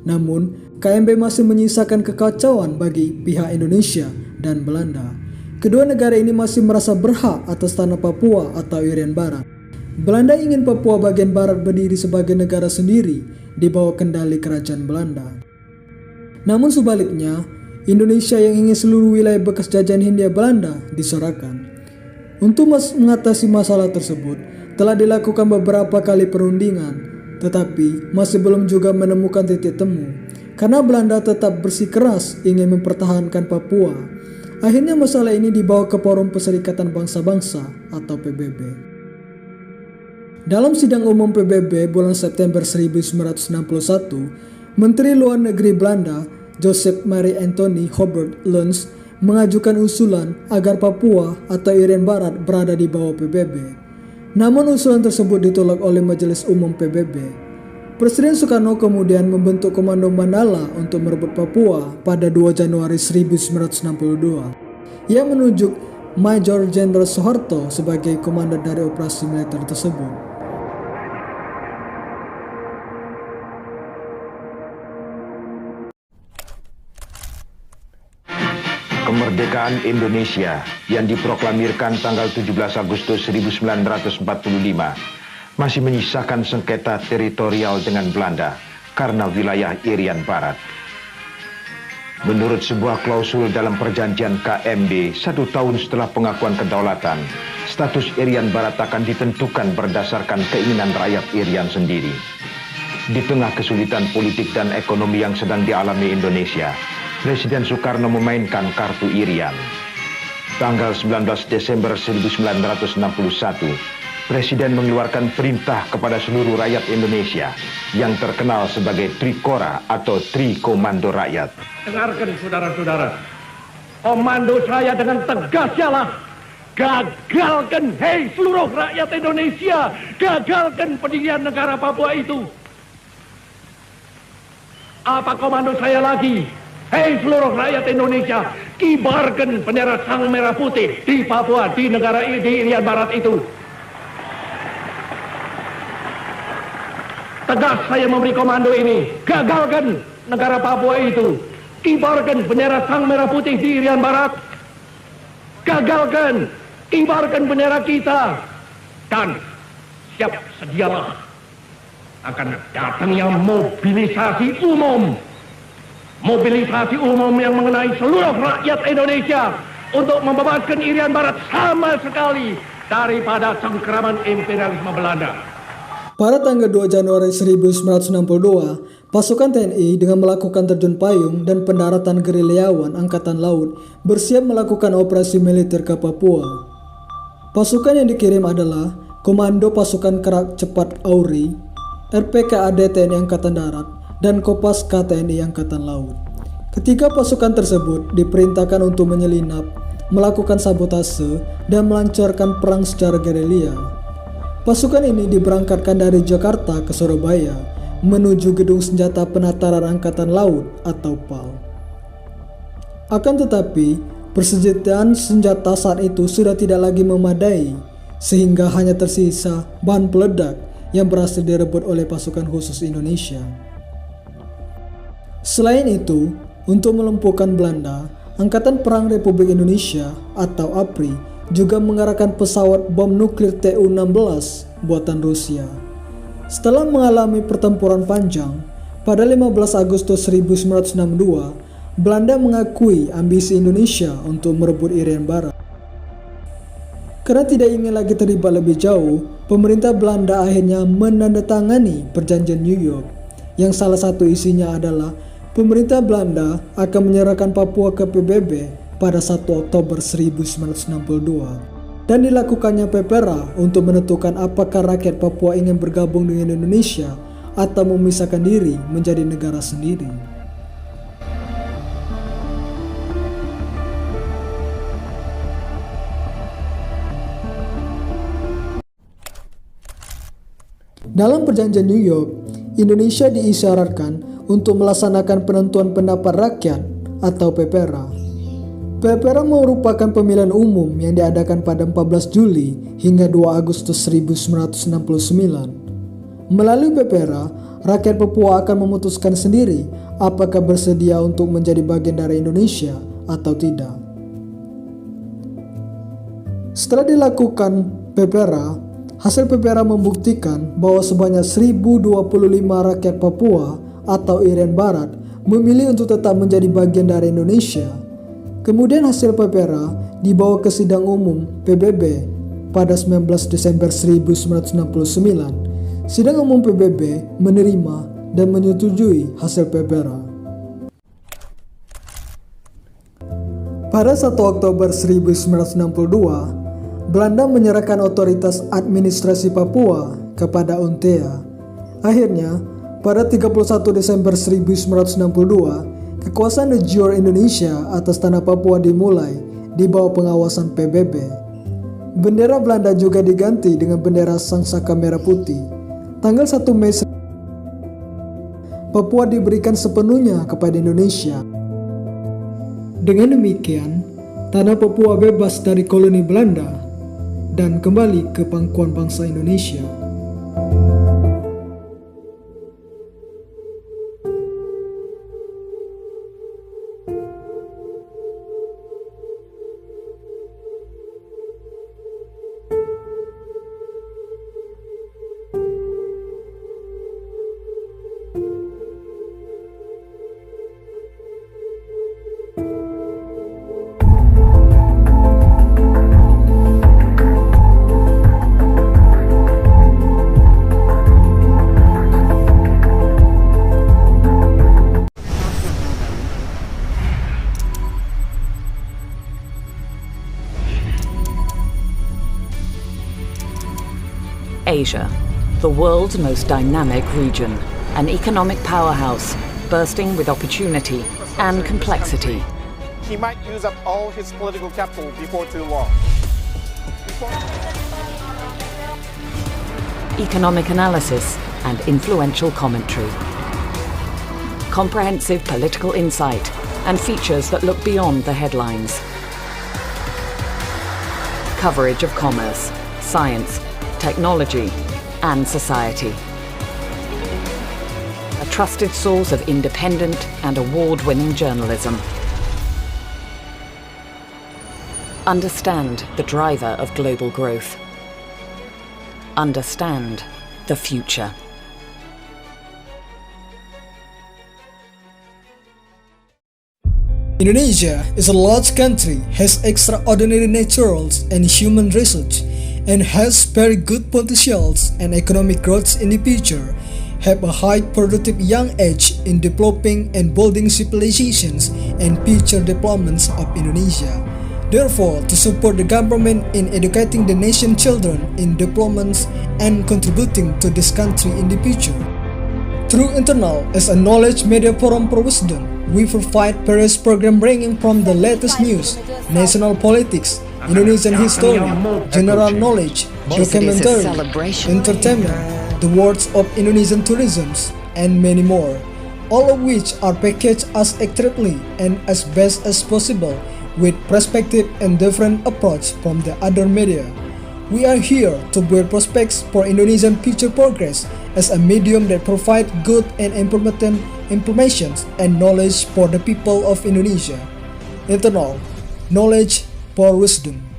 Namun, KMP masih menyisakan kekacauan bagi pihak Indonesia dan Belanda. Kedua negara ini masih merasa berhak atas tanah Papua atau Irian Barat. Belanda ingin Papua bagian barat berdiri sebagai negara sendiri di bawah kendali kerajaan Belanda. Namun sebaliknya, Indonesia yang ingin seluruh wilayah bekas jajahan Hindia Belanda disorakan. Untuk mengatasi masalah tersebut, telah dilakukan beberapa kali perundingan, tetapi masih belum juga menemukan titik temu. Karena Belanda tetap bersikeras ingin mempertahankan Papua, akhirnya masalah ini dibawa ke Forum Perserikatan Bangsa-Bangsa atau PBB. Dalam sidang umum PBB bulan September 1961, Menteri Luar Negeri Belanda, Joseph Marie Anthony Hobart Luns, mengajukan usulan agar Papua atau Irian Barat berada di bawah PBB. Namun usulan tersebut ditolak oleh Majelis Umum PBB. Presiden Soekarno kemudian membentuk Komando Mandala untuk merebut Papua pada 2 Januari 1962. Ia menunjuk Major Jenderal Soeharto sebagai komandan dari operasi militer tersebut. Kemerdekaan Indonesia yang diproklamirkan tanggal 17 Agustus 1945 masih menyisakan sengketa teritorial dengan Belanda karena wilayah Irian Barat. Menurut sebuah klausul dalam perjanjian KMB 1 tahun setelah pengakuan kedaulatan, status Irian Barat akan ditentukan berdasarkan keinginan rakyat Irian sendiri. Di tengah kesulitan politik dan ekonomi yang sedang dialami Indonesia, Presiden Soekarno memainkan kartu Irian. Tanggal 19 Desember 1961, Presiden mengeluarkan perintah kepada seluruh rakyat Indonesia yang terkenal sebagai Trikora atau Tri Komando Rakyat. Dengarkan saudara-saudara, komando saya dengan tegas ialah gagalkan, hei seluruh rakyat Indonesia, gagalkan pendirian negara Papua itu. Apa komando saya lagi? Hei seluruh rakyat Indonesia, kibarkan bendera Sang Merah Putih di Papua, di negara di Irian Barat itu. Tegas saya memberi komando ini, gagalkan negara Papua itu, kibarkan bendera Sang Merah Putih di Irian Barat, gagalkan, kibarkan bendera kita, dan siap sedialah akan datangnya mobilisasi umum yang mengenai seluruh rakyat Indonesia untuk membebaskan Irian Barat sama sekali daripada cengkeraman imperialisme Belanda. Pada tanggal 2 Januari 1962, pasukan TNI dengan melakukan terjun payung dan pendaratan gerilyawan Angkatan Laut bersiap melakukan operasi militer ke Papua. Pasukan yang dikirim adalah Komando Pasukan Kerak Cepat Auri, RPKAD TNI Angkatan Darat, dan Kopaska TNI Angkatan Laut. Ketiga pasukan tersebut diperintahkan untuk menyelinap melakukan sabotase, dan melancarkan perang secara gerilya. Pasukan ini diberangkatkan dari Jakarta ke Surabaya menuju Gedung Senjata Penataran Angkatan Laut atau PAL. Akan tetapi, persediaan senjata saat itu sudah tidak lagi memadai, sehingga hanya tersisa bahan peledak yang berhasil direbut oleh pasukan khusus Indonesia. Selain itu, untuk melumpuhkan Belanda, Angkatan Perang Republik Indonesia atau APRI juga mengerahkan pesawat bom nuklir Tu-16 buatan Rusia. Setelah mengalami pertempuran panjang, pada 15 Agustus 1962, Belanda mengakui ambisi Indonesia untuk merebut Irian Barat. Karena tidak ingin lagi terlibat lebih jauh, pemerintah Belanda akhirnya menandatangani Perjanjian New York, yang salah satu isinya adalah pemerintah Belanda akan menyerahkan Papua ke PBB pada 1 Oktober 1962 dan dilakukannya PPRA untuk menentukan apakah rakyat Papua ingin bergabung dengan Indonesia atau memisahkan diri menjadi negara sendiri. Dalam Perjanjian New York, Indonesia diisyaratkan untuk melaksanakan penentuan pendapat rakyat atau PPRA. PPRA merupakan pemilihan umum yang diadakan pada 14 Juli hingga 2 Agustus 1969. Melalui PPRA, rakyat Papua akan memutuskan sendiri apakah bersedia untuk menjadi bagian dari Indonesia atau tidak. Setelah dilakukan PPRA, hasil PPRA membuktikan bahwa sebanyak 1025 rakyat Papua atau Irian Barat memilih untuk tetap menjadi bagian dari Indonesia. Kemudian hasil PPRA dibawa ke sidang umum PBB pada 19 Desember 1969. Sidang umum PBB menerima dan menyetujui hasil PPRA. Pada 1 Oktober 1962, Belanda menyerahkan otoritas administrasi Papua kepada UNTEA. Akhirnya, pada 31 Desember 1962, kekuasaan de jure Indonesia atas tanah Papua dimulai di bawah pengawasan PBB. Bendera Belanda juga diganti dengan bendera Sangsaka Merah Putih. Tanggal 1 Mei, Papua diberikan sepenuhnya kepada Indonesia. Dengan demikian, tanah Papua bebas dari koloni Belanda dan kembali ke pangkuan bangsa Indonesia. Asia, the world's most dynamic region, an economic powerhouse bursting with opportunity and complexity. He might use up all his political capital before too long. Economic analysis and influential commentary. Comprehensive political insight and features that look beyond the headlines. Coverage of commerce, science, technology, and society. A trusted source of independent and award-winning journalism. Understand the driver of global growth. Understand the future. Indonesia is a large country, has extraordinary natural and human resources, and has very good potentials and economic growth in the future, have a high productive young age in developing and building civilizations and future developments of Indonesia. Therefore, to support the government in educating the nation's children in developments and contributing to this country in the future. Through internal as a knowledge media forum for wisdom, we provide various programs ranging from the latest news, national politics, Indonesian history, general knowledge, documentary, entertainment, the words of Indonesian tourism, and many more, all of which are packaged as accurately and as best as possible with perspective and different approach from the other media. We are here to build prospects for Indonesian future progress as a medium that provides good and important information and knowledge for the people of Indonesia. Internal knowledge for wisdom.